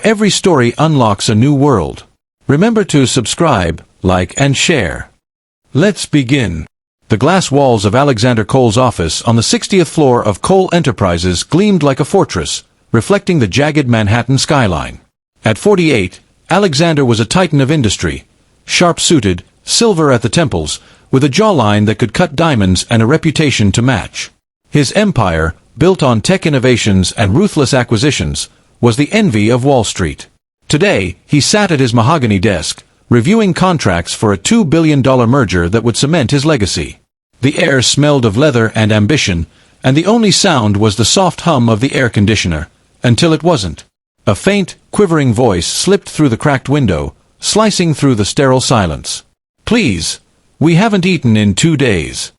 every story unlocks a new world. Remember to subscribe, like and share. Let's begin. The glass walls of Alexander Cole's office on the 60th floor of Cole Enterprises gleamed like a fortress, reflecting the jagged Manhattan skyline. At 48, Alexander was a titan of industry, sharp-suited, silver at the temples, with a jawline that could cut diamonds and a reputation to match. His empire, built on tech innovations and ruthless acquisitions, was the envy of Wall Street. Today, he sat at his mahogany desk, reviewing contracts for a $2 billion merger that would cement his legacy. The air smelled of leather and ambition, and the only sound was the soft hum of the air conditioner, until it wasn't. A faint, quivering voice slipped through the cracked window, slicing through the sterile silence. "Please, we haven't eaten in 2 days."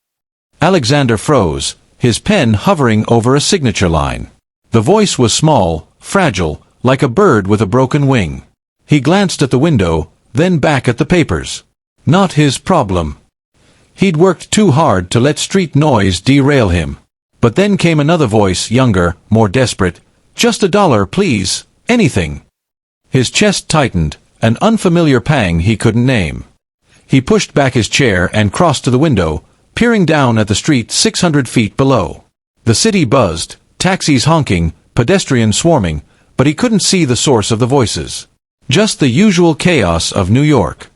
Alexander froze, his pen hovering over a signature line. The voice was small, fragile, like a bird with a broken wing. He glanced at the window, then back at the papers. Not his problem. He'd worked too hard to let street noise derail him. But then came another voice, younger, more desperate. "Just $1, please, anything." His chest tightened, an unfamiliar pang he couldn't name. He pushed back his chair and crossed to the window, peering down at the street 600 feet below. The city buzzed, taxis honking, pedestrians swarming, but he couldn't see the source of the voices. Just the usual chaos of New York.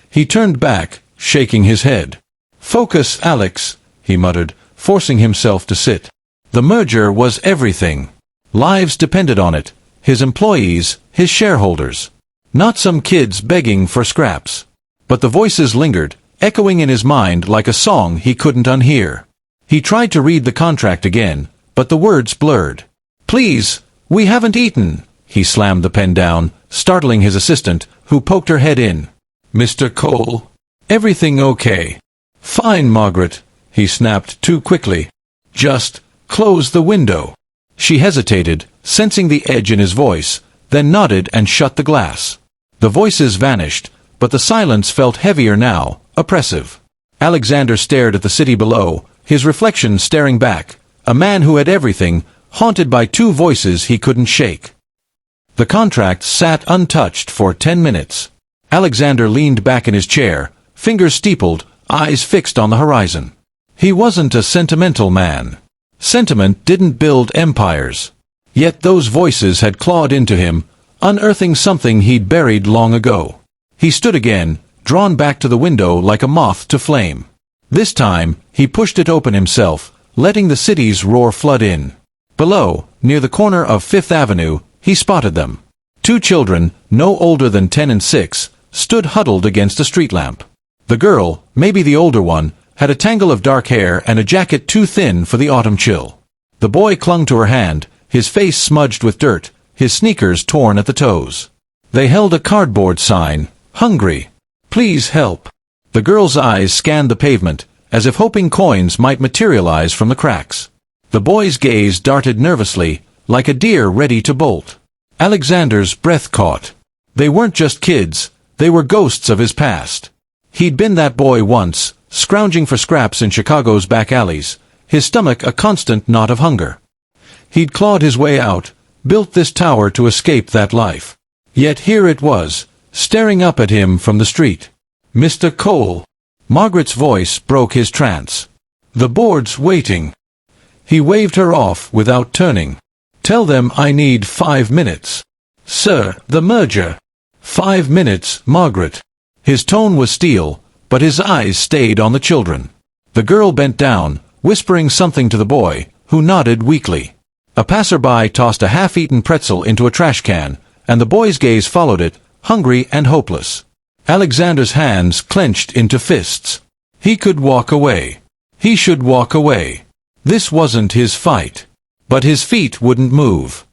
He turned back, shaking his head. "Focus, Alex," he muttered, forcing himself to sit. The merger was everything. Lives depended on it, his employees, his shareholders. Not some kids begging for scraps. But the voices lingered, echoing in his mind like a song he couldn't unhear. He tried to read the contract again, but the words blurred. "Please, we haven't eaten." He slammed the pen down, startling his assistant, who poked her head in. "Mr. Cole? Everything okay?" "Fine, Margaret," he snapped too quickly. "Just close the window." She hesitated, sensing the edge in his voice, then nodded and shut the glass. The voices vanished, but the silence felt heavier now, oppressive. Alexander stared at the city below, his reflection staring back, a man who had everything, haunted by two voices he couldn't shake. The contract sat untouched for 10 minutes. Alexander leaned back in his chair, fingers steepled, eyes fixed on the horizon. He wasn't a sentimental man. Sentiment didn't build empires. Yet those voices had clawed into him, unearthing something he'd buried long ago. He stood again, drawn back to the window like a moth to flame. This time, he pushed it open himself, letting the city's roar flood in. Below, near the corner of Fifth Avenue, he spotted them. Two children, no older than 10 and 6, stood huddled against a street lamp. The girl, maybe the older one, had a tangle of dark hair and a jacket too thin for the autumn chill. The boy clung to her hand, his face smudged with dirt, his sneakers torn at the toes. They held a cardboard sign, "Hungry. Please help." The girl's eyes scanned the pavement, as if hoping coins might materialize from the cracks. The boy's gaze darted nervously, like a deer ready to bolt. Alexander's breath caught. They weren't just kids, they were ghosts of his past. He'd been that boy once, scrounging for scraps in Chicago's back alleys, his stomach a constant knot of hunger. He'd clawed his way out, built this tower to escape that life. Yet here it was, staring up at him from the street. "Mr. Cole." Margaret's voice broke his trance. "The board's waiting." He waved her off without turning. "Tell them I need 5 minutes." "Sir, the merger." "5 minutes, Margaret." His tone was steel, but his eyes stayed on the children. The girl bent down, whispering something to the boy, who nodded weakly. A passerby tossed a half-eaten pretzel into a trash can, and the boy's gaze followed it, hungry and hopeless. Alexander's hands clenched into fists. He could walk away. He should walk away. This wasn't his fight. But his feet wouldn't move.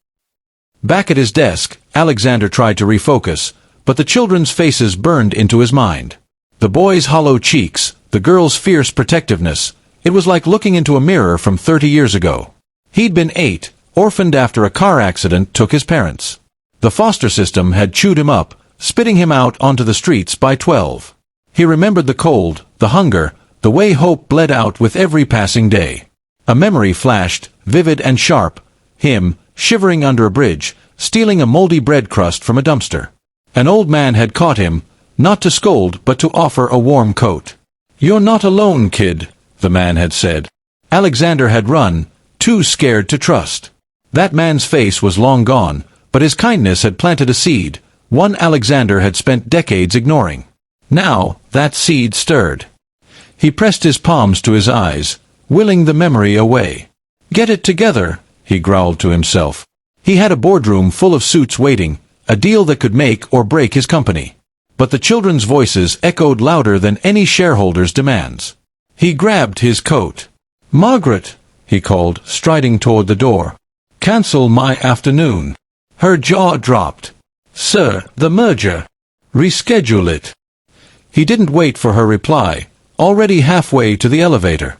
Back at his desk, Alexander tried to refocus, but the children's faces burned into his mind. The boy's hollow cheeks, the girl's fierce protectiveness, it was like looking into a mirror from 30 years ago. He'd been 8, orphaned after a car accident took his parents. The foster system had chewed him up, spitting him out onto the streets by 12. He remembered the cold, the hunger, the way hope bled out with every passing day. A memory flashed, vivid and sharp, him, shivering under a bridge, stealing a moldy bread crust from a dumpster. An old man had caught him, not to scold but to offer a warm coat. "You're not alone, kid," the man had said. Alexander had run, too scared to trust. That man's face was long gone, but his kindness had planted a seed, one Alexander had spent decades ignoring. Now, that seed stirred. He pressed his palms to his eyes, willing the memory away. "Get it together," he growled to himself. He had a boardroom full of suits waiting, a deal that could make or break his company. But the children's voices echoed louder than any shareholder's demands. He grabbed his coat. "Margaret," he called, striding toward the door. "Cancel my afternoon." Her jaw dropped. "Sir, the merger. Reschedule it." He didn't wait for her reply, already halfway to the elevator.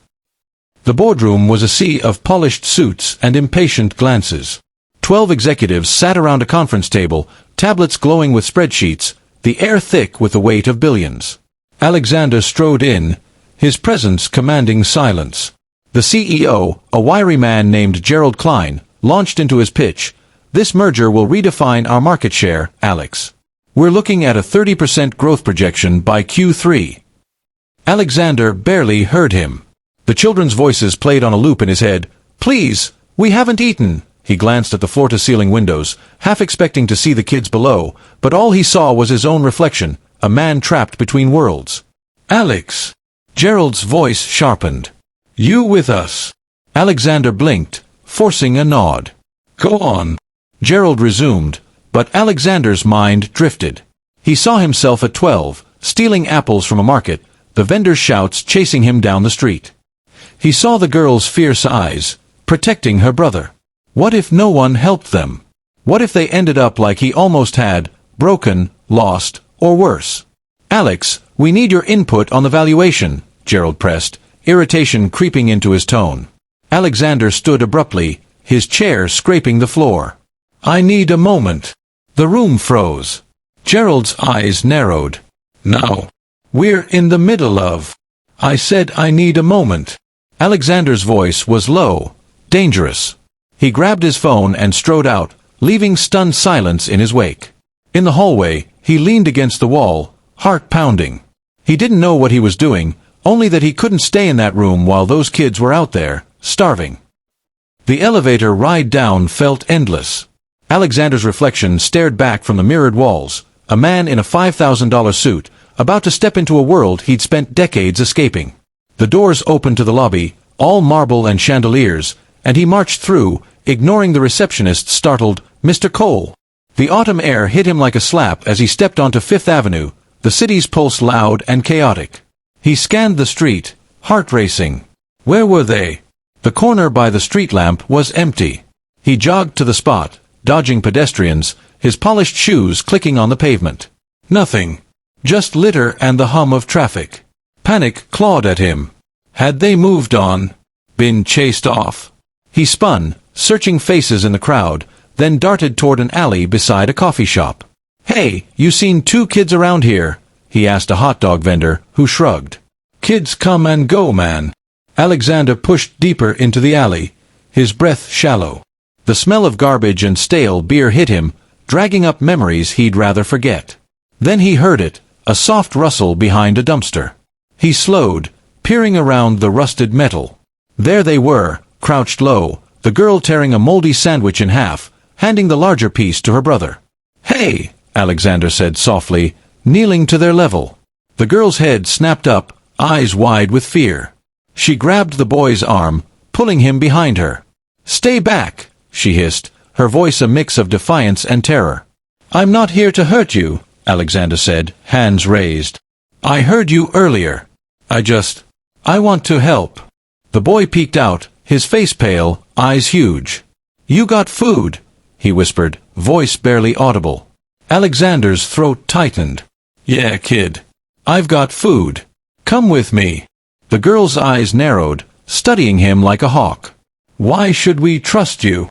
The boardroom was a sea of polished suits and impatient glances. 12 executives sat around a conference table, tablets glowing with spreadsheets, the air thick with the weight of billions. Alexander strode in, his presence commanding silence. The CEO, a wiry man named Gerald Klein, launched into his pitch. "This merger will redefine our market share, Alex. We're looking at a 30% growth projection by Q3. Alexander barely heard him. The children's voices played on a loop in his head. "Please, we haven't eaten." He glanced at the floor-to-ceiling windows, half expecting to see the kids below, but all he saw was his own reflection, a man trapped between worlds. "Alex." Gerald's voice sharpened. "You with us?" Alexander blinked, forcing a nod. "Go on." Gerald resumed, but Alexander's mind drifted. He saw himself at 12, stealing apples from a market, the vendor's shouts chasing him down the street. He saw the girl's fierce eyes, protecting her brother. What if no one helped them? What if they ended up like he almost had, broken, lost, or worse? "Alex, we need your input on the valuation," Gerald pressed, irritation creeping into his tone. Alexander stood abruptly, his chair scraping the floor. "I need a moment." The room froze. Gerald's eyes narrowed. "Now. We're in the middle of." "I said I need a moment." Alexander's voice was low, dangerous. He grabbed his phone and strode out, leaving stunned silence in his wake. In the hallway, he leaned against the wall, heart pounding. He didn't know what he was doing, only that he couldn't stay in that room while those kids were out there, starving. The elevator ride down felt endless. Alexander's reflection stared back from the mirrored walls, a man in a $5,000 suit, about to step into a world he'd spent decades escaping. The doors opened to the lobby, all marble and chandeliers, and he marched through, ignoring the receptionist's startled, "Mr. Cole." The autumn air hit him like a slap as he stepped onto Fifth Avenue, the city's pulse loud and chaotic. He scanned the street, heart racing. Where were they? The corner by the street lamp was empty. He jogged to the spot, dodging pedestrians, his polished shoes clicking on the pavement. Nothing. Just litter and the hum of traffic. Panic clawed at him. Had they moved on? Been chased off? He spun, searching faces in the crowd, then darted toward an alley beside a coffee shop. "Hey, you seen 2 kids around here?" he asked a hot dog vendor, who shrugged. "Kids come and go, man." Alexander pushed deeper into the alley, his breath shallow. The smell of garbage and stale beer hit him, dragging up memories he'd rather forget. Then he heard it, a soft rustle behind a dumpster. He slowed, peering around the rusted metal. There they were, crouched low, the girl tearing a moldy sandwich in half, handing the larger piece to her brother. "Hey," Alexander said softly, kneeling to their level. The girl's head snapped up, eyes wide with fear. She grabbed the boy's arm, pulling him behind her. "Stay back," she hissed, her voice a mix of defiance and terror. "I'm not here to hurt you," Alexander said, hands raised. "I heard you earlier. I want to help." The boy peeked out, his face pale, eyes huge. "You got food?" he whispered, voice barely audible. Alexander's throat tightened. "Yeah, kid. I've got food. Come with me." The girl's eyes narrowed, studying him like a hawk. "Why should we trust you?"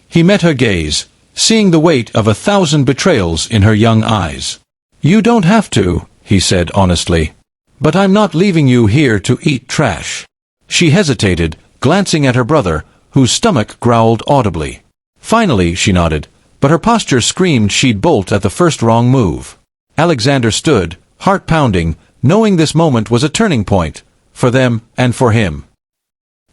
He met her gaze, seeing the weight of 1,000 betrayals in her young eyes. "You don't have to," he said honestly. "But I'm not leaving you here to eat trash." She hesitated, glancing at her brother, whose stomach growled audibly. Finally, she nodded. but her posture screamed she'd bolt at the first wrong move. Alexander stood, heart pounding, knowing this moment was a turning point, for them and for him.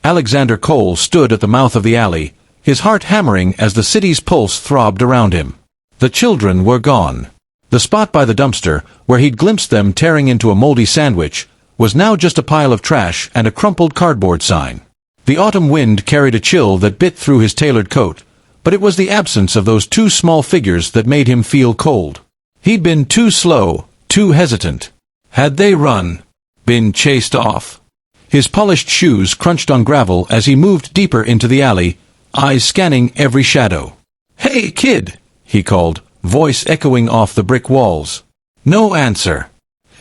Alexander Cole stood at the mouth of the alley, his heart hammering as the city's pulse throbbed around him. The children were gone. The spot by the dumpster, where he'd glimpsed them tearing into a moldy sandwich, was now just a pile of trash and a crumpled cardboard sign. The autumn wind carried a chill that bit through his tailored coat, but it was the absence of those two small figures that made him feel cold. He'd been too slow, too hesitant. Had they run? Been chased off? His polished shoes crunched on gravel as he moved deeper into the alley, eyes scanning every shadow. "Hey, kid!" he called, voice echoing off the brick walls. No answer.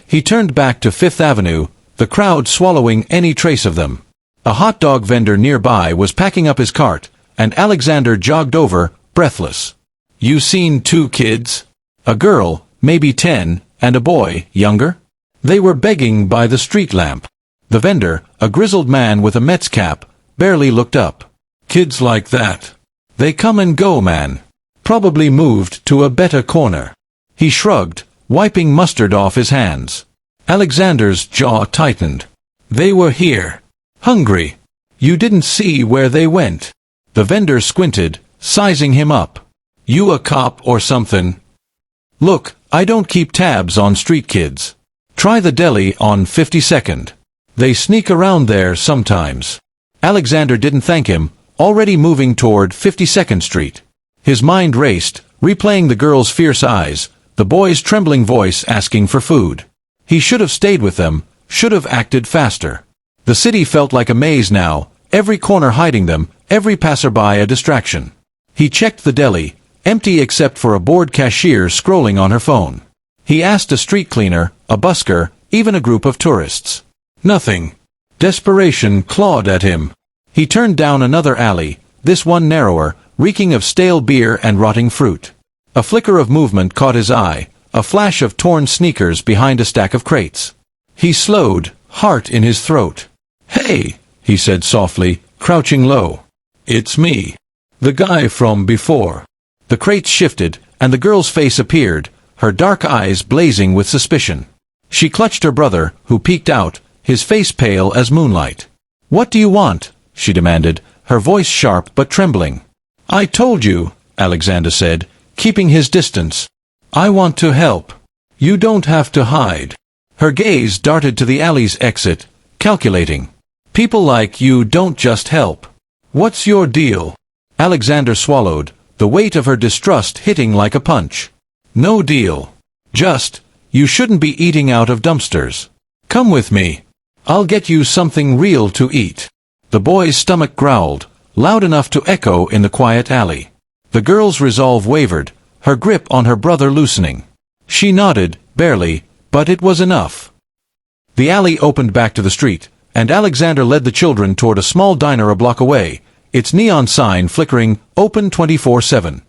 He turned back to Fifth Avenue, the crowd swallowing any trace of them. A hot dog vendor nearby was packing up his cart, and Alexander jogged over, breathless. "You seen two kids? A girl, maybe 10, and a boy, younger? They were begging by the street lamp." The vendor, a grizzled man with a Mets cap, barely looked up. "Kids like that. They come and go, man. Probably moved to a better corner." He shrugged, wiping mustard off his hands. Alexander's jaw tightened. "They were here. Hungry. You didn't see where they went." The vendor squinted, sizing him up. "You a cop or something?" "Look, I don't keep tabs on street kids. Try the deli on 52nd. They sneak around there sometimes." Alexander didn't thank him, already moving toward 52nd Street. His mind raced, replaying the girl's fierce eyes, the boy's trembling voice asking for food. He should have stayed with them, should have acted faster. The city felt like a maze now, every corner hiding them, every passerby a distraction. He checked the deli, empty except for a bored cashier scrolling on her phone. He asked a street cleaner, a busker, even a group of tourists. Nothing. Desperation clawed at him. He turned down another alley, this one narrower, reeking of stale beer and rotting fruit. A flicker of movement caught his eye, a flash of torn sneakers behind a stack of crates. He slowed, heart in his throat. "Hey," he said softly, crouching low. "It's me. The guy from before." The crates shifted, and the girl's face appeared, her dark eyes blazing with suspicion. She clutched her brother, who peeked out, his face pale as moonlight. "What do you want?" she demanded, her voice sharp but trembling. "I told you," Alexander said, keeping his distance. "I want to help. You don't have to hide." Her gaze darted to the alley's exit, calculating. "People like you don't just help. What's your deal?" Alexander swallowed, the weight of her distrust hitting like a punch. "No deal. Just, you shouldn't be eating out of dumpsters. Come with me. I'll get you something real to eat." The boy's stomach growled, loud enough to echo in the quiet alley. The girl's resolve wavered, her grip on her brother loosening. She nodded, barely, but it was enough. The alley opened back to the street, and Alexander led the children toward a small diner a block away, its neon sign flickering, "Open 24/7.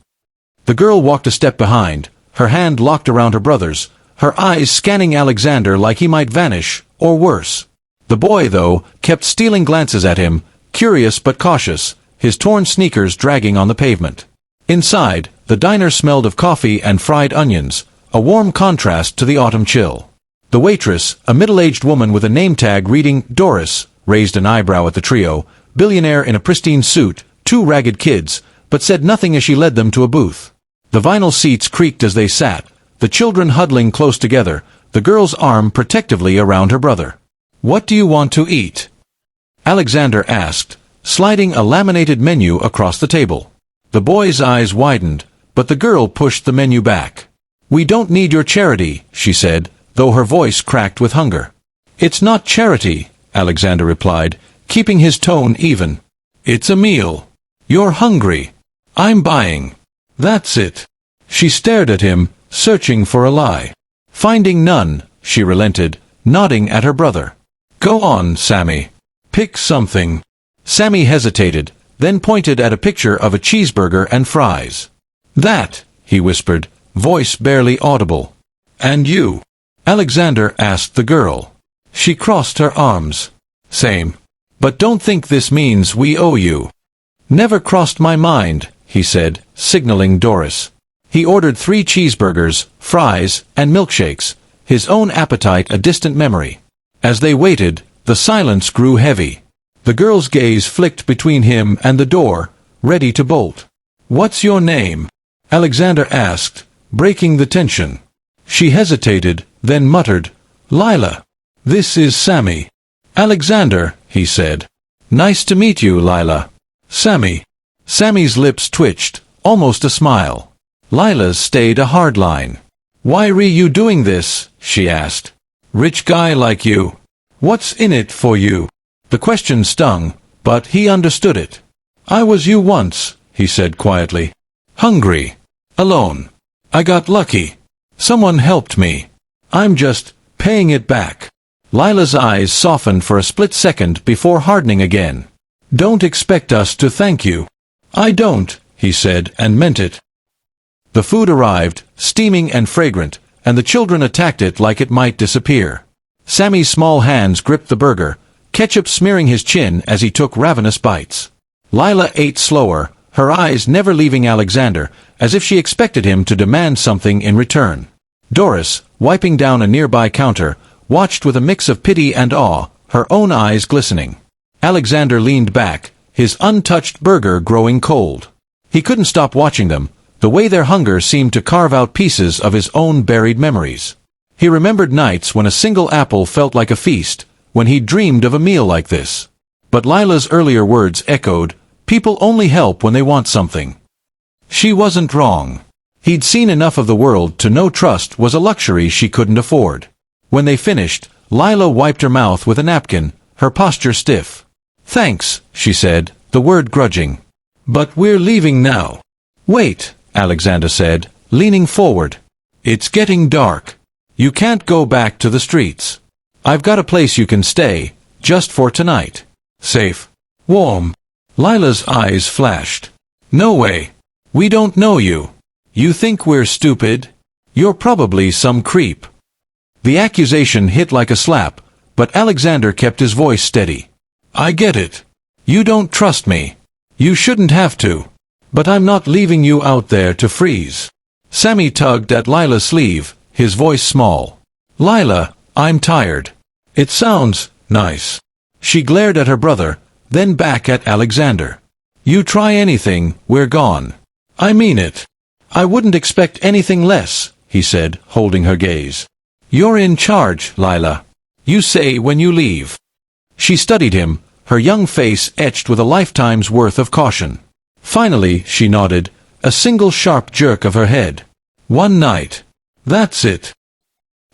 The girl walked a step behind, her hand locked around her brother's, her eyes scanning Alexander like he might vanish, or worse. The boy, though, kept stealing glances at him, curious but cautious, his torn sneakers dragging on the pavement. Inside, the diner smelled of coffee and fried onions, a warm contrast to the autumn chill. The waitress, a middle-aged woman with a name tag reading Doris, raised an eyebrow at the trio, Billionaire in a pristine suit, two ragged kids, but said nothing as she led them to a booth. The vinyl seats creaked as they sat, the children huddling close together, the girl's arm protectively around her brother. "What do you want to eat?" Alexander asked, sliding a laminated menu across the table. The boy's eyes widened, but the girl pushed the menu back. "We don't need your charity," she said, though her voice cracked with hunger. "It's not charity," Alexander replied, keeping his tone even. "It's a meal. You're hungry. I'm buying. That's it." She stared at him, searching for a lie. Finding none, she relented, nodding at her brother. "Go on, Sammy. Pick something." Sammy hesitated, then pointed at a picture of a cheeseburger and fries. "That," he whispered, voice barely audible. "And you?" Alexander asked the girl. She crossed her arms. "Same. But don't think this means we owe you." "Never crossed my mind," he said, signaling Doris. He ordered 3 cheeseburgers, fries, and milkshakes, his own appetite a distant memory. As they waited, the silence grew heavy. The girl's gaze flicked between him and the door, ready to bolt. "What's your name?" Alexander asked, breaking the tension. She hesitated, then muttered, "Lila." "This is Sammy." "Alexander," he said. "Nice to meet you, Lila." "Sammy." Sammy's lips twitched, almost a smile. Lila's stayed a hard line. "Why re you doing this?" she asked. "Rich guy like you. What's in it for you?" The question stung, but he understood it. "I was you once," he said quietly. "Hungry. Alone. I got lucky. Someone helped me. I'm just paying it back." Lila's eyes softened for a split second before hardening again. "Don't expect us to thank you." "I don't," he said, and meant it. The food arrived, steaming and fragrant, and the children attacked it like it might disappear. Sammy's small hands gripped the burger, ketchup smearing his chin as he took ravenous bites. Lila ate slower, her eyes never leaving Alexander, as if she expected him to demand something in return. Doris, wiping down a nearby counter, watched with a mix of pity and awe, her own eyes glistening. Alexander leaned back, his untouched burger growing cold. He couldn't stop watching them, the way their hunger seemed to carve out pieces of his own buried memories. He remembered nights when a single apple felt like a feast, when he dreamed of a meal like this. But Lila's earlier words echoed, "People only help when they want something." She wasn't wrong. He'd seen enough of the world to know trust was a luxury she couldn't afford. When they finished, Lila wiped her mouth with a napkin, her posture stiff. "Thanks," she said, the word grudging. "But we're leaving now." "Wait," Alexander said, leaning forward. "It's getting dark. You can't go back to the streets. I've got a place you can stay, just for tonight. Safe. Warm." Lila's eyes flashed. "No way. We don't know you. You think we're stupid? You're probably some creep." The accusation hit like a slap, but Alexander kept his voice steady. "I get it. You don't trust me. You shouldn't have to. But I'm not leaving you out there to freeze." Sammy tugged at Lila's sleeve, his voice small. "Lila, I'm tired." "It sounds nice." She glared at her brother, then back at Alexander. "You try anything, we're gone." "I mean it. I wouldn't expect anything less," he said, holding her gaze. "You're in charge, Lila. You say when you leave." She studied him, her young face etched with a lifetime's worth of caution. Finally, she nodded, a single sharp jerk of her head. "One night. That's it."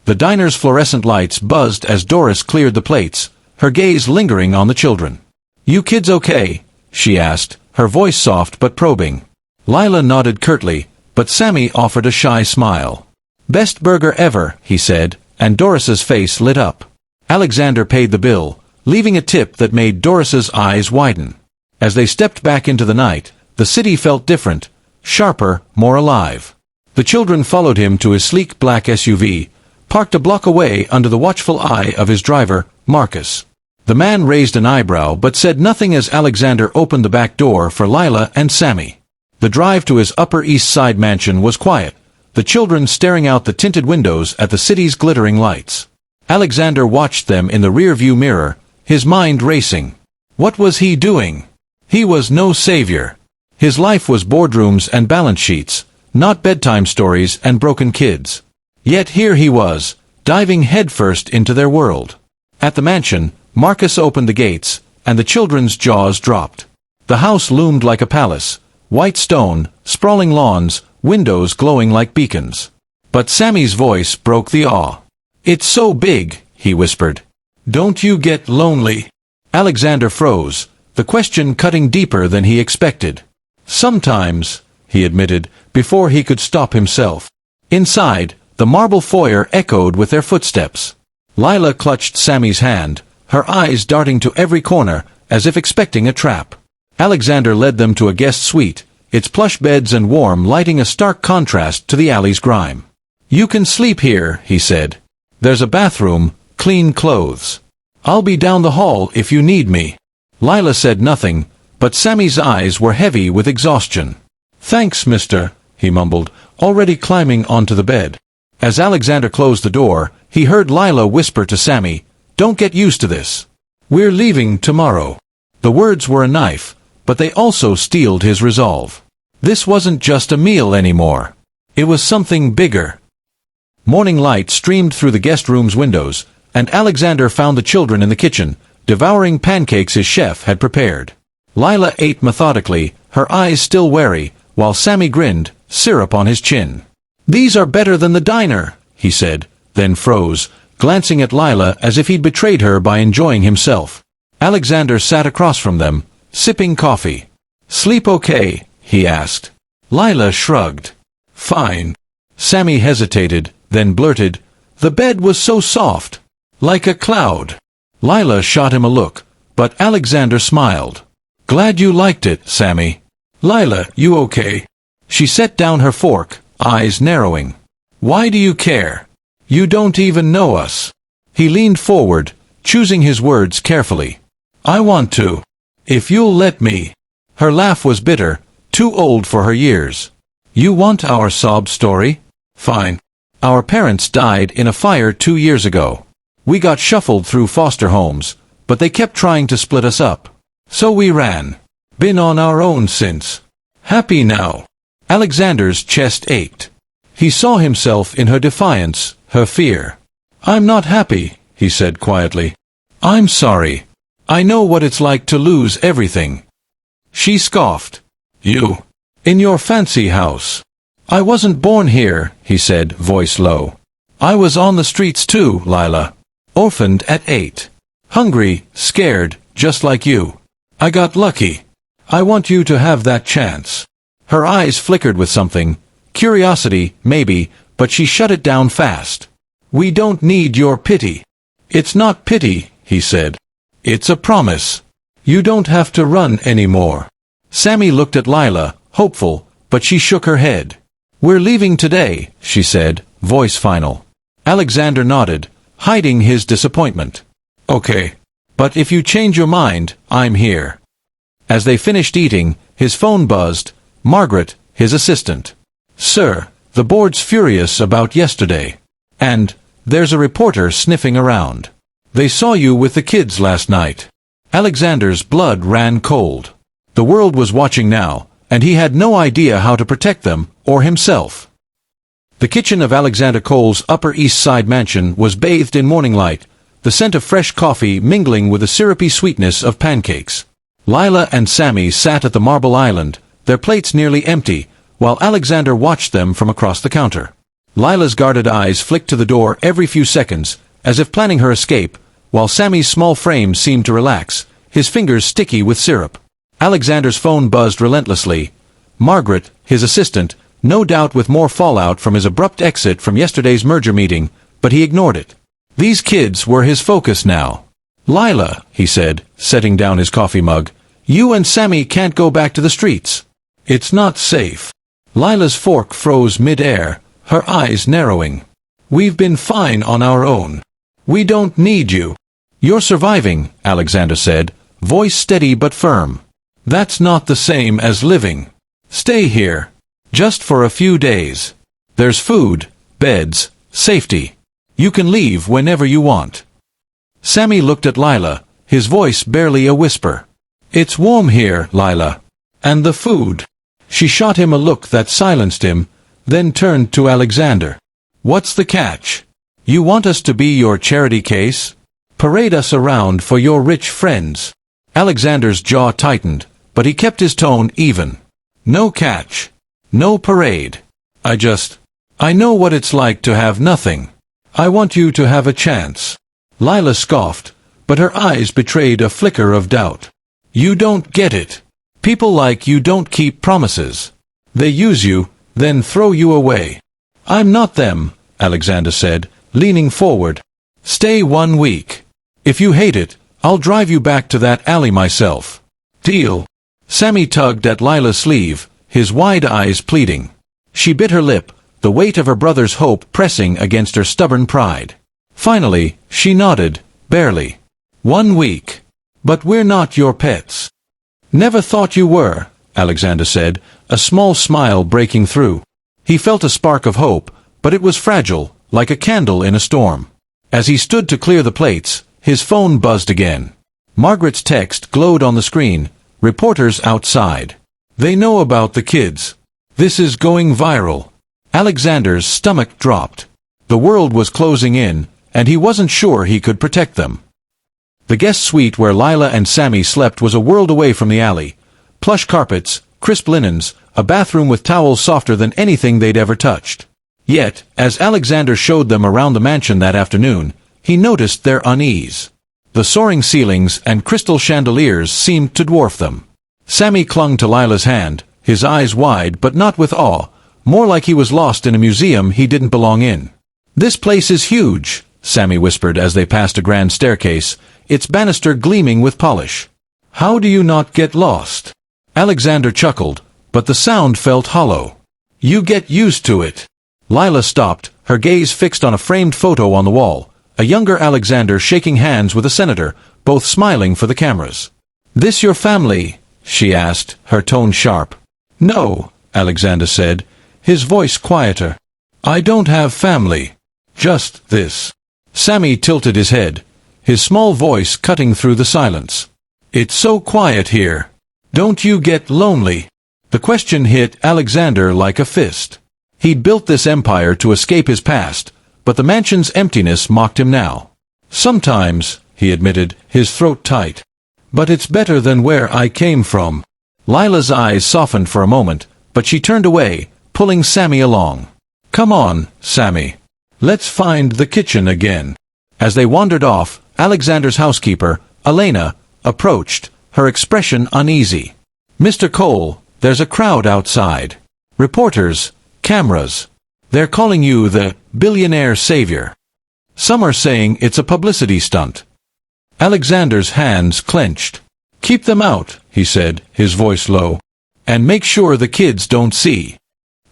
The diner's fluorescent lights buzzed as Doris cleared the plates, her gaze lingering on the children. "You kids okay?" she asked, her voice soft but probing. Lila nodded curtly, but Sammy offered a shy smile. "Best burger ever," he said, and Doris's face lit up. Alexander paid the bill, leaving a tip that made Doris's eyes widen. As they stepped back into the night, the city felt different, sharper, more alive. The children followed him to his sleek black SUV, parked a block away under the watchful eye of his driver, Marcus. The man raised an eyebrow but said nothing as Alexander opened the back door for Lila and Sammy. The drive to his Upper East Side mansion was quiet, the children staring out the tinted windows at the city's glittering lights. Alexander watched them in the rear-view mirror, his mind racing. What was he doing? He was no savior. His life was boardrooms and balance sheets, not bedtime stories and broken kids. Yet here he was, diving headfirst into their world. At the mansion, Marcus opened the gates, and the children's jaws dropped. The house loomed like a palace, white stone, sprawling lawns, windows glowing like beacons. But Sammy's voice broke the awe. "It's so big," he whispered. "Don't you get lonely?" Alexander froze, the question cutting deeper than he expected. "Sometimes," he admitted, before he could stop himself. Inside, the marble foyer echoed with their footsteps. Lila clutched Sammy's hand, her eyes darting to every corner, as if expecting a trap. Alexander led them to a guest suite, its plush beds and warm lighting a stark contrast to the alley's grime. "You can sleep here," he said. "There's a bathroom, clean clothes. I'll be down the hall if you need me." Lila said nothing, but Sammy's eyes were heavy with exhaustion. "Thanks, mister," he mumbled, already climbing onto the bed. As Alexander closed the door, he heard Lila whisper to Sammy, "Don't get used to this. We're leaving tomorrow." The words were a knife, but they also steeled his resolve. This wasn't just a meal anymore. It was something bigger. Morning light streamed through the guest room's windows, and Alexander found the children in the kitchen, devouring pancakes his chef had prepared. Lila ate methodically, her eyes still wary, while Sammy grinned, syrup on his chin. "These are better than the diner," he said, then froze, glancing at Lila as if he'd betrayed her by enjoying himself. Alexander sat across from them, sipping coffee. "Sleep okay?" he asked. Lila shrugged. "Fine." Sammy hesitated, then blurted, "The bed was so soft. Like a cloud." Lila shot him a look, but Alexander smiled. "Glad you liked it, Sammy." "Lila, you okay?" She set down her fork, eyes narrowing. "Why do you care? You don't even know us." He leaned forward, choosing his words carefully. "I want to. If you'll let me." Her laugh was bitter, too old for her years. "You want our sob story? Fine. Our parents died in a fire 2 years ago. We got shuffled through foster homes, but they kept trying to split us up. So we ran. Been on our own since. Happy now." Alexander's chest ached. He saw himself in her defiance, her fear. "I'm not happy," he said quietly. "I'm sorry. I know what it's like to lose everything." She scoffed. "You? In your fancy house?" "I wasn't born here," he said, voice low. "I was on the streets too, Lila. Orphaned at 8. Hungry, scared, just like you. I got lucky. I want you to have that chance." Her eyes flickered with something. Curiosity, maybe, but she shut it down fast. "We don't need your pity." "It's not pity," he said. "It's a promise. You don't have to run anymore." Sammy looked at Lila, hopeful, but she shook her head. "We're leaving today," she said, voice final. Alexander nodded, hiding his disappointment. "Okay. But if you change your mind, I'm here." As they finished eating, his phone buzzed. Margaret, his assistant. "Sir, the board's furious about yesterday. And there's a reporter sniffing around. They saw you with the kids last night." Alexander's blood ran cold. The world was watching now, and he had no idea how to protect them, or himself. The kitchen of Alexander Cole's Upper East Side mansion was bathed in morning light, the scent of fresh coffee mingling with the syrupy sweetness of pancakes. Lila and Sammy sat at the marble island, their plates nearly empty, while Alexander watched them from across the counter. Lila's guarded eyes flicked to the door every few seconds, as if planning her escape, while Sammy's small frame seemed to relax, his fingers sticky with syrup. Alexander's phone buzzed relentlessly. Margaret, his assistant, no doubt with more fallout from his abrupt exit from yesterday's merger meeting, but he ignored it. These kids were his focus now. "Lila," he said, setting down his coffee mug, "you and Sammy can't go back to the streets. It's not safe." Lila's fork froze mid-air, her eyes narrowing. "We've been fine on our own. We don't need you." "You're surviving," Alexander said, voice steady but firm. "That's not the same as living. Stay here. Just for a few days. There's food, beds, safety. You can leave whenever you want." Sammy looked at Lila, his voice barely a whisper. "It's warm here, Lila. And the food." She shot him a look that silenced him, then turned to Alexander. "What's the catch? You want us to be your charity case? Parade us around for your rich friends?" Alexander's jaw tightened, but he kept his tone even. "No catch. No parade. I know what it's like to have nothing. I want you to have a chance." Lila scoffed, but her eyes betrayed a flicker of doubt. "You don't get it. People like you don't keep promises. They use you, then throw you away." "I'm not them," Alexander said, leaning forward. "Stay 1 week. If you hate it, I'll drive you back to that alley myself. Deal?" Sammy tugged at Lila's sleeve, his wide eyes pleading. She bit her lip, the weight of her brother's hope pressing against her stubborn pride. Finally, she nodded, barely. 1 week. "But we're not your pets." "Never thought you were," Alexander said, a small smile breaking through. He felt a spark of hope, but it was fragile, like a candle in a storm. As he stood to clear the plates, his phone buzzed again. Margaret's text glowed on the screen. Reporters outside. They know about the kids. This is going viral. Alexander's stomach dropped. The world was closing in, and he wasn't sure he could protect them. The guest suite where Lila and Sammy slept was a world away from the alley. Plush carpets, crisp linens, a bathroom with towels softer than anything they'd ever touched. Yet, as Alexander showed them around the mansion that afternoon, he noticed their unease. The soaring ceilings and crystal chandeliers seemed to dwarf them. Sammy clung to Lila's hand, his eyes wide but not with awe, more like he was lost in a museum he didn't belong in. "This place is huge," Sammy whispered as they passed a grand staircase, its banister gleaming with polish. "How do you not get lost?" Alexander chuckled, but the sound felt hollow. "You get used to it." Lila stopped, her gaze fixed on a framed photo on the wall, a younger Alexander shaking hands with a senator, both smiling for the cameras. "This your family?" she asked, her tone sharp. "No," Alexander said, his voice quieter. "I don't have family. Just this." Sammy tilted his head, his small voice cutting through the silence. "It's so quiet here. Don't you get lonely?" The question hit Alexander like a fist. He'd built this empire to escape his past, but the mansion's emptiness mocked him now. "Sometimes," he admitted, his throat tight. "But it's better than where I came from." Lila's eyes softened for a moment, but she turned away, pulling Sammy along. "Come on, Sammy. Let's find the kitchen again." As they wandered off, Alexander's housekeeper, Elena, approached, her expression uneasy. "Mr. Cole, there's a crowd outside. Reporters, cameras. They're calling you the billionaire savior. Some are saying it's a publicity stunt." Alexander's hands clenched. "Keep them out," he said, his voice low. "And make sure the kids don't see."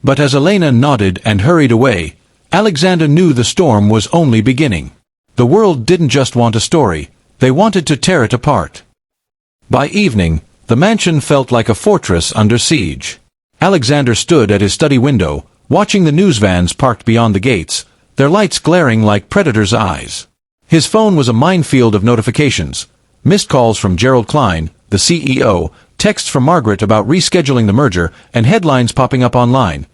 But as Elena nodded and hurried away, Alexander knew the storm was only beginning. The world didn't just want a story, they wanted to tear it apart. By evening, the mansion felt like a fortress under siege. Alexander stood at his study window, watching the news vans parked beyond the gates, their lights glaring like predators' eyes. His phone was a minefield of notifications. Missed calls from Gerald Klein, the CEO, texts from Margaret about rescheduling the merger, and headlines popping up online.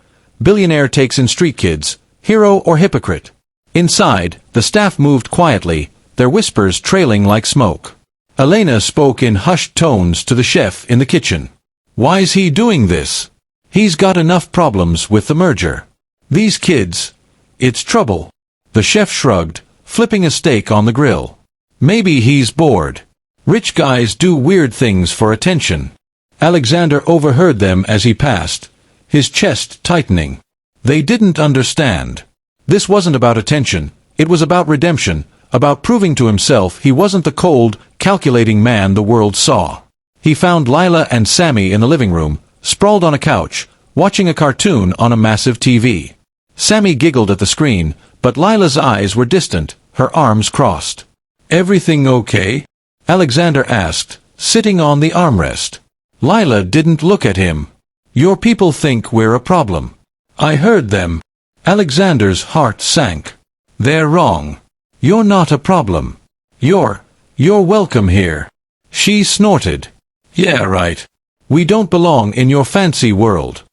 Billionaire takes in street kids, hero or hypocrite. Inside, the staff moved quietly, their whispers trailing like smoke. Elena spoke in hushed tones to the chef in the kitchen. "Why's he doing this? He's got enough problems with the merger. These kids, it's trouble." The chef shrugged, flipping a steak on the grill. "Maybe he's bored. Rich guys do weird things for attention." Alexander overheard them as he passed, his chest tightening. They didn't understand. This wasn't about attention, it was about redemption, about proving to himself he wasn't the cold, calculating man the world saw. He found Lila and Sammy in the living room, sprawled on a couch, watching a cartoon on a massive TV. Sammy giggled at the screen, but Lila's eyes were distant, her arms crossed. "Everything okay?" Alexander asked, sitting on the armrest. Lila didn't look at him. "Your people think we're a problem." "I heard them." Alexander's heart sank. "They're wrong. You're not a problem. You're welcome here." She snorted. "Yeah, right. We don't belong in your fancy world."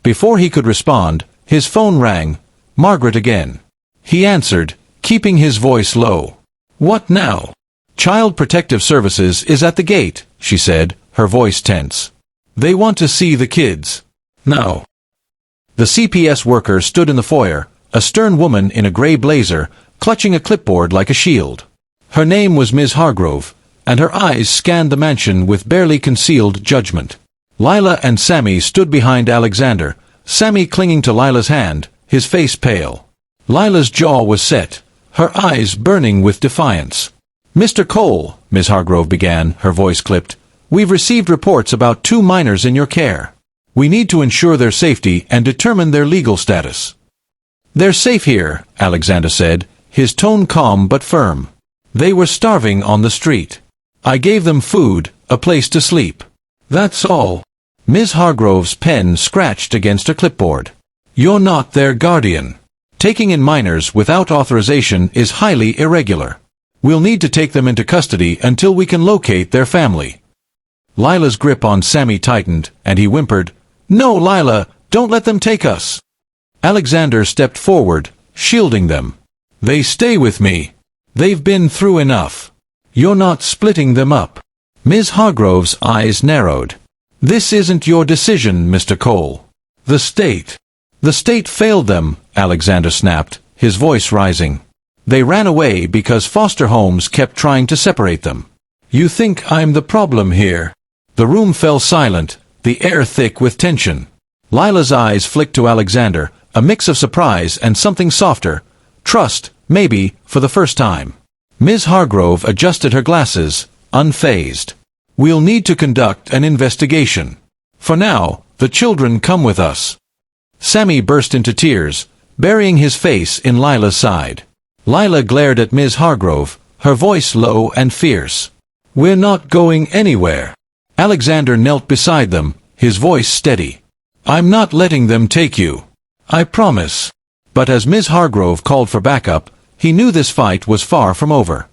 Before he could respond, his phone rang. Margaret again. He answered, keeping his voice low. "What now?" "Child Protective Services is at the gate," she said, her voice tense. "They want to see the kids. Now." The CPS worker stood in the foyer, a stern woman in a gray blazer, clutching a clipboard like a shield. Her name was Ms. Hargrove, and her eyes scanned the mansion with barely concealed judgment. Lila and Sammy stood behind Alexander, Sammy clinging to Lila's hand, his face pale. Lila's jaw was set, her eyes burning with defiance. "Mr. Cole," Ms. Hargrove began, her voice clipped, "we've received reports about 2 minors in your care. We need to ensure their safety and determine their legal status." "They're safe here," Alexander said, his tone calm but firm. "They were starving on the street. I gave them food, a place to sleep. That's all." Ms. Hargrove's pen scratched against her clipboard. "You're not their guardian. Taking in minors without authorization is highly irregular. We'll need to take them into custody until we can locate their family." Lila's grip on Sammy tightened, and he whimpered, "No, Lila, don't let them take us." Alexander stepped forward, shielding them. "They stay with me. They've been through enough. You're not splitting them up." Ms. Hargrove's eyes narrowed. "This isn't your decision, Mr. Cole. The state failed them," Alexander snapped, his voice rising. "They ran away because foster homes kept trying to separate them. You think I'm the problem here?" The room fell silent, the air thick with tension. Lila's eyes flicked to Alexander, a mix of surprise and something softer. Trust, maybe, for the first time. Ms. Hargrove adjusted her glasses, unfazed. "We'll need to conduct an investigation. For now, the children come with us." Sammy burst into tears, burying his face in Lila's side. Lila glared at Ms. Hargrove, her voice low and fierce. "We're not going anywhere." Alexander knelt beside them, his voice steady. "I'm not letting them take you. I promise." But as Ms. Hargrove called for backup, he knew this fight was far from over.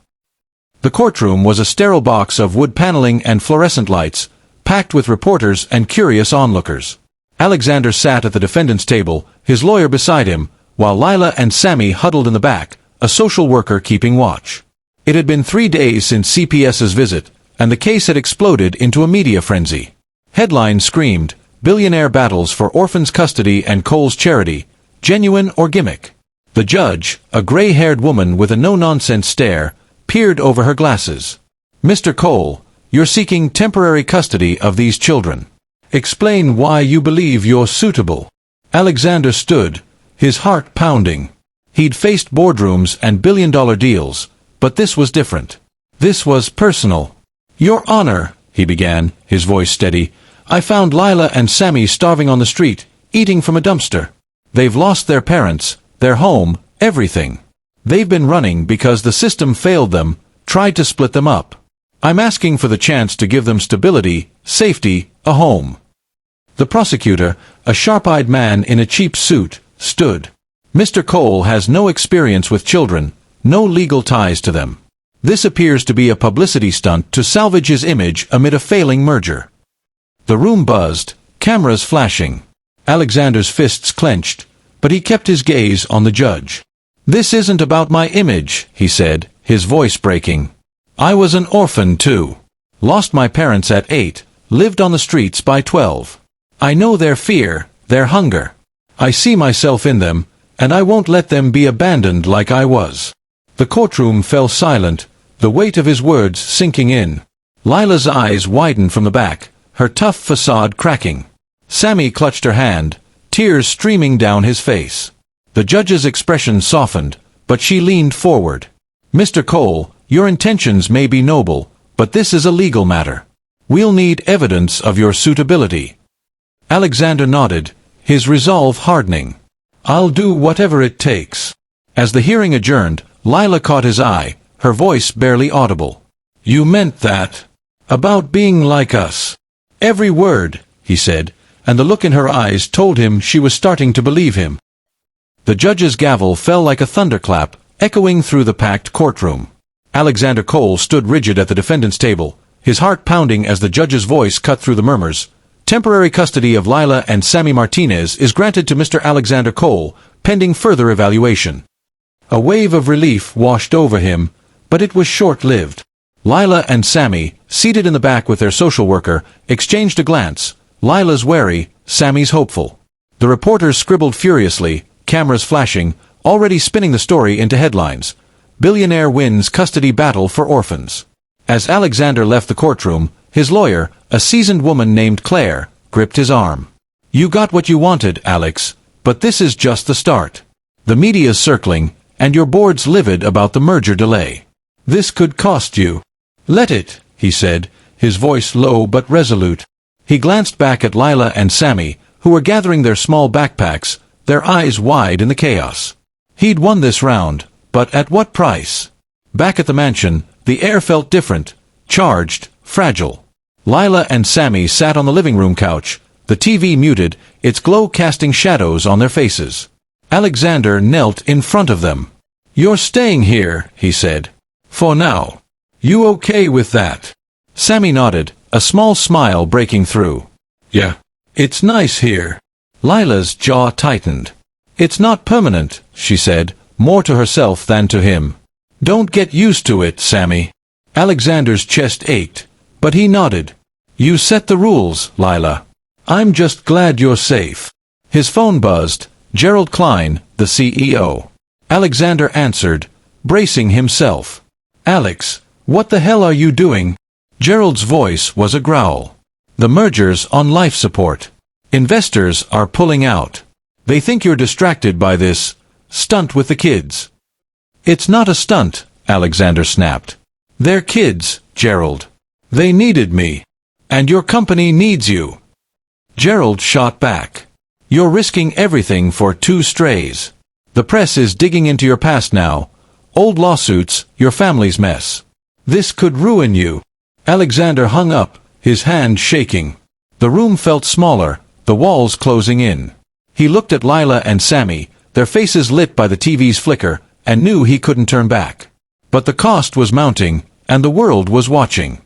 The courtroom was a sterile box of wood paneling and fluorescent lights, packed with reporters and curious onlookers. Alexander sat at the defendant's table, his lawyer beside him, while Lila and Sammy huddled in the back, a social worker keeping watch. It had been 3 days since CPS's visit, and the case had exploded into a media frenzy. Headlines screamed, "Billionaire battles for orphans' custody and Cole's charity, genuine or gimmick?" The judge, a gray-haired woman with a no-nonsense stare, peered over her glasses. "Mr. Cole, you're seeking temporary custody of these children. Explain why you believe you're suitable." Alexander stood, his heart pounding. He'd faced boardrooms and billion-dollar deals, but this was different. This was personal. "Your Honor," he began, his voice steady, "I found Lila and Sammy starving on the street, eating from a dumpster. They've lost their parents, their home, everything. They've been running because the system failed them, tried to split them up. I'm asking for the chance to give them stability, safety, a home." The prosecutor, a sharp-eyed man in a cheap suit, stood. "Mr. Cole has no experience with children, no legal ties to them. This appears to be a publicity stunt to salvage his image amid a failing merger." The room buzzed, cameras flashing. Alexander's fists clenched, but he kept his gaze on the judge. "This isn't about my image," he said, his voice breaking. "I was an orphan too. Lost my parents at 8, lived on the streets by 12. I know their fear, their hunger. I see myself in them, and I won't let them be abandoned like I was." The courtroom fell silent, the weight of his words sinking in. Lila's eyes widened from the back, her tough facade cracking. Sammy clutched her hand, tears streaming down his face. The judge's expression softened, but she leaned forward. "Mr. Cole, your intentions may be noble, but this is a legal matter. We'll need evidence of your suitability." Alexander nodded, his resolve hardening. "I'll do whatever it takes." As the hearing adjourned, Lila caught his eye, her voice barely audible. "You meant that? About being like us?" "Every word," he said, and the look in her eyes told him she was starting to believe him. The judge's gavel fell like a thunderclap, echoing through the packed courtroom. Alexander Cole stood rigid at the defendant's table, his heart pounding as the judge's voice cut through the murmurs. "Temporary custody of Lila and Sammy Martinez is granted to Mr. Alexander Cole, pending further evaluation." A wave of relief washed over him, but it was short-lived. Lila and Sammy, seated in the back with their social worker, exchanged a glance, Lila's wary, Sammy's hopeful. The reporters scribbled furiously, cameras flashing, already spinning the story into headlines. "Billionaire wins custody battle for orphans." As Alexander left the courtroom, his lawyer, a seasoned woman named Claire, gripped his arm. "You got what you wanted, Alex, but this is just the start. The media's circling, and your board's livid about the merger delay. This could cost you." "Let it," he said, his voice low but resolute. He glanced back at Lila and Sammy, who were gathering their small backpacks, their eyes wide in the chaos. He'd won this round, but at what price? Back at the mansion, the air felt different, charged, fragile. Lila and Sammy sat on the living room couch, The TV muted, its glow casting shadows on their faces. Alexander knelt in front of them. "You're staying here," he said. "For now. You okay with that?" Sammy nodded, a small smile breaking through. "Yeah. It's nice here." Lila's jaw tightened. "It's not permanent," she said, more to herself than to him. "Don't get used to it, Sammy." Alexander's chest ached, but he nodded. "You set the rules, Lila. I'm just glad you're safe." His phone buzzed. Gerald Klein, the CEO. Alexander answered, bracing himself. "Alex, what the hell are you doing?" Gerald's voice was a growl. "The merger's on life support. Investors are pulling out. They think you're distracted by this stunt with the kids." "It's not a stunt," Alexander snapped. "They're kids, Gerald. They needed me. And your company needs you." Gerald shot back. "You're risking everything for 2 strays. The press is digging into your past now. Old lawsuits, your family's mess. This could ruin you." Alexander hung up, his hand shaking. The room felt smaller, the walls closing in. He looked at Lila and Sammy, their faces lit by the TV's flicker, and knew he couldn't turn back. But the cost was mounting, and the world was watching.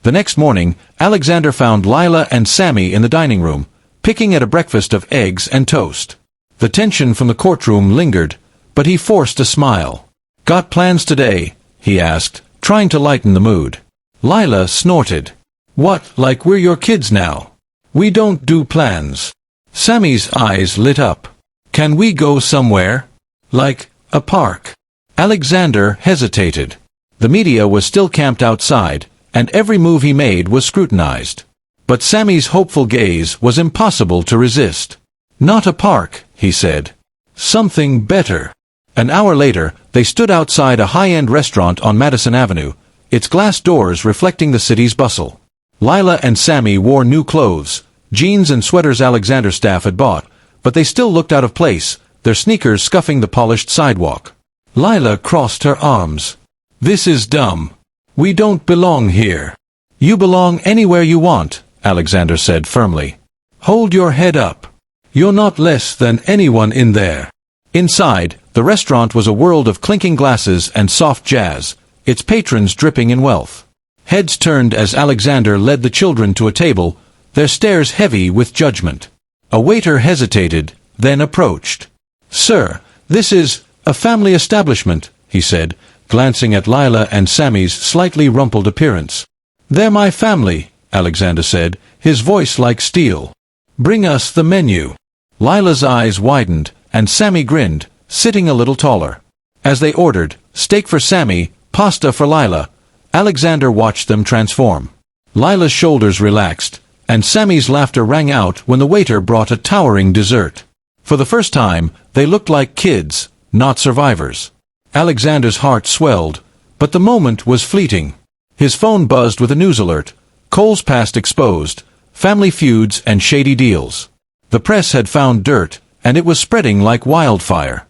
The next morning, Alexander found Lila and Sammy in the dining room, picking at a breakfast of eggs and toast. The tension from the courtroom lingered, but he forced a smile. "Got plans today?" he asked, trying to lighten the mood. Lila snorted. "What, like we're your kids now? We don't do plans." Sammy's eyes lit up. "Can we go somewhere? Like a park?" Alexander hesitated. The media was still camped outside, and every move he made was scrutinized. But Sammy's hopeful gaze was impossible to resist. "Not a park," he said. "Something better." An hour later, they stood outside a high-end restaurant on Madison Avenue, its glass doors reflecting the city's bustle. Lila and Sammy wore new clothes, jeans and sweaters Alexander's staff had bought, but they still looked out of place, their sneakers scuffing the polished sidewalk. Lila crossed her arms. "This is dumb. We don't belong here." "You belong anywhere you want," Alexander said firmly. "Hold your head up. You're not less than anyone in there." Inside, the restaurant was a world of clinking glasses and soft jazz, its patrons dripping in wealth. Heads turned as Alexander led the children to a table, their stares heavy with judgment. A waiter hesitated, then approached. "Sir, this is a family establishment," he said, glancing at Lila and Sammy's slightly rumpled appearance. "They're my family," Alexander said, his voice like steel. "Bring us the menu." Lila's eyes widened, and Sammy grinned, sitting a little taller. As they ordered, steak for Sammy, pasta for Lila, Alexander watched them transform. Lila's shoulders relaxed, and Sammy's laughter rang out when the waiter brought a towering dessert. For the first time, they looked like kids, not survivors. Alexander's heart swelled, but the moment was fleeting. His phone buzzed with a news alert. Cole's past exposed, family feuds and shady deals. The press had found dirt, and it was spreading like wildfire.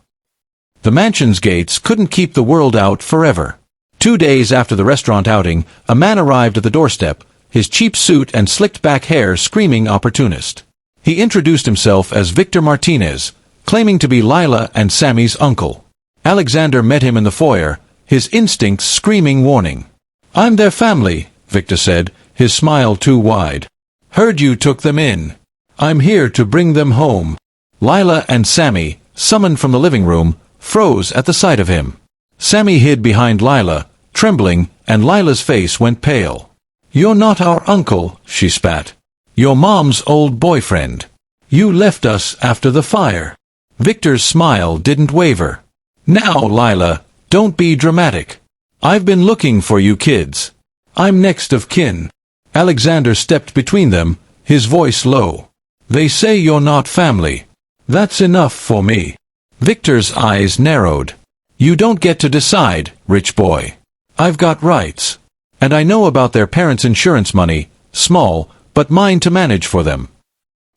The mansion's gates couldn't keep the world out forever. 2 days after the restaurant outing, a man arrived at the doorstep, his cheap suit and slicked-back hair screaming opportunist. He introduced himself as Victor Martinez, claiming to be Lila and Sammy's uncle. Alexander met him in the foyer, his instincts screaming warning. "I'm their family," Victor said, his smile too wide. "Heard you took them in. I'm here to bring them home." Lila and Sammy, summoned from the living room, froze at the sight of him. Sammy hid behind Lila, trembling, and Lila's face went pale. "You're not our uncle," she spat. "Your mom's old boyfriend. You left us after the fire." Victor's smile didn't waver. "Now, Lila, don't be dramatic. I've been looking for you kids. I'm next of kin." Alexander stepped between them, his voice low. "They say you're not family. That's enough for me." Victor's eyes narrowed. "You don't get to decide, rich boy. I've got rights. And I know about their parents' insurance money, small, but mine to manage for them."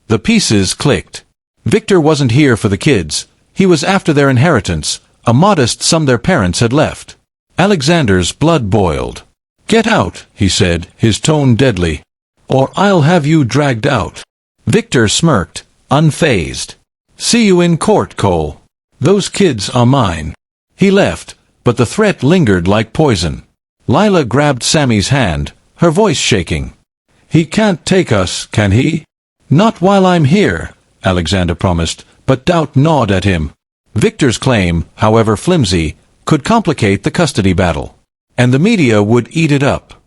The pieces clicked. Victor wasn't here for the kids. He was after their inheritance, a modest sum their parents had left. Alexander's blood boiled. "Get out," he said, his tone deadly. "Or I'll have you dragged out." Victor smirked, unfazed. See you in court, Cole. Those kids are mine. He left, but the threat lingered like poison. Lila grabbed Sammy's hand, her voice shaking. He can't take us, can he? Not while I'm here, Alexander promised, but doubt gnawed at him. Victor's claim, however flimsy, could complicate the custody battle. And the media would eat it up.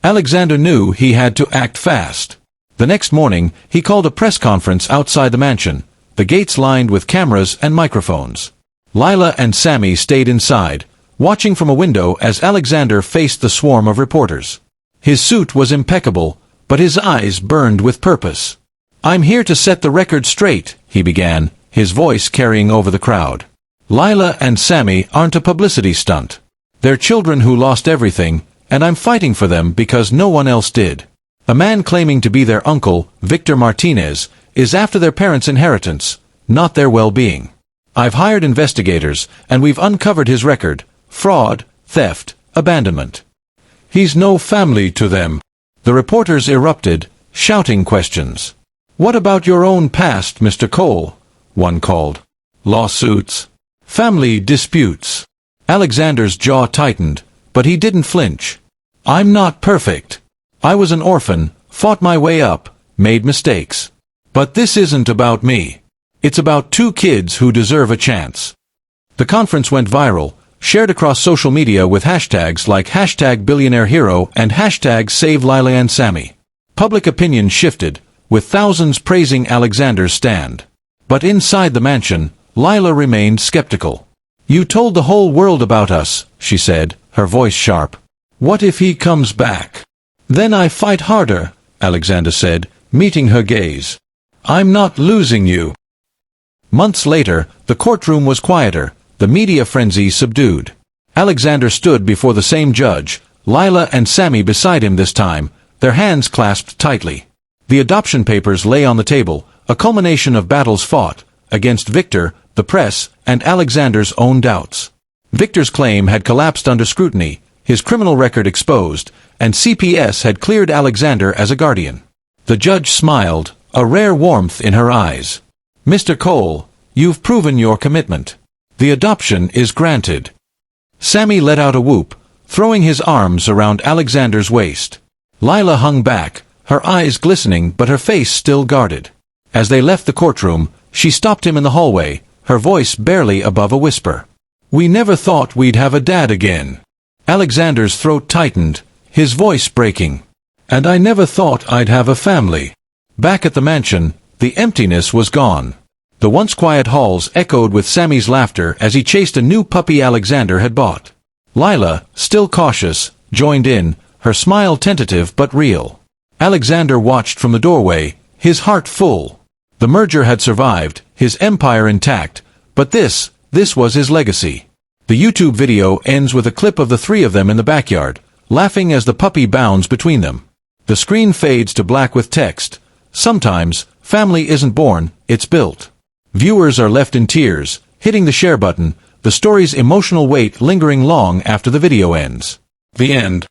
Alexander knew he had to act fast. The next morning, he called a press conference outside the mansion, the gates lined with cameras and microphones. Lila and Sammy stayed inside, watching from a window as Alexander faced the swarm of reporters. His suit was impeccable, but his eyes burned with purpose. I'm here to set the record straight, he began, his voice carrying over the crowd. Lila and Sammy aren't a publicity stunt. They're children who lost everything, and I'm fighting for them because no one else did. A man claiming to be their uncle, Victor Martinez, is after their parents' inheritance, not their well-being. I've hired investigators, and we've uncovered his record: fraud, theft, abandonment. He's no family to them. The reporters erupted, shouting questions. What about your own past, Mr. Cole? One called. Lawsuits. Family disputes. Alexander's jaw tightened, but he didn't flinch. I'm not perfect. I was an orphan, fought my way up, made mistakes. But this isn't about me. It's about two kids who deserve a chance. The conference went viral, shared across social media with hashtags like #BillionaireHero and #SaveLila and Sammy. Public opinion shifted, with thousands praising Alexander's stand. But inside the mansion, Lila remained skeptical. You told the whole world about us, she said, her voice sharp. What if he comes back? Then I fight harder, Alexander said, meeting her gaze. I'm not losing you. Months later, the courtroom was quieter, the media frenzy subdued. Alexander stood before the same judge, Lila and Sammy beside him this time, their hands clasped tightly. The adoption papers lay on the table, a culmination of battles fought, against Victor, the press, and Alexander's own doubts. Victor's claim had collapsed under scrutiny, his criminal record exposed, and CPS had cleared Alexander as a guardian. The judge smiled, a rare warmth in her eyes. Mr. Cole, you've proven your commitment. The adoption is granted. Sammy let out a whoop, throwing his arms around Alexander's waist. Lila hung back, her eyes glistening but her face still guarded. As they left the courtroom, she stopped him in the hallway, her voice barely above a whisper. We never thought we'd have a dad again. Alexander's throat tightened, his voice breaking. And I never thought I'd have a family. Back at the mansion, the emptiness was gone. The once quiet halls echoed with Sammy's laughter as he chased a new puppy Alexander had bought. Lila, still cautious, joined in, her smile tentative but real. Alexander watched from the doorway, his heart full. The merger had survived, his empire intact, but this was his legacy. The YouTube video ends with a clip of the three of them in the backyard, laughing as the puppy bounds between them. The screen fades to black with text. Sometimes, family isn't born, it's built. Viewers are left in tears, hitting the share button, the story's emotional weight lingering long after the video ends. The end.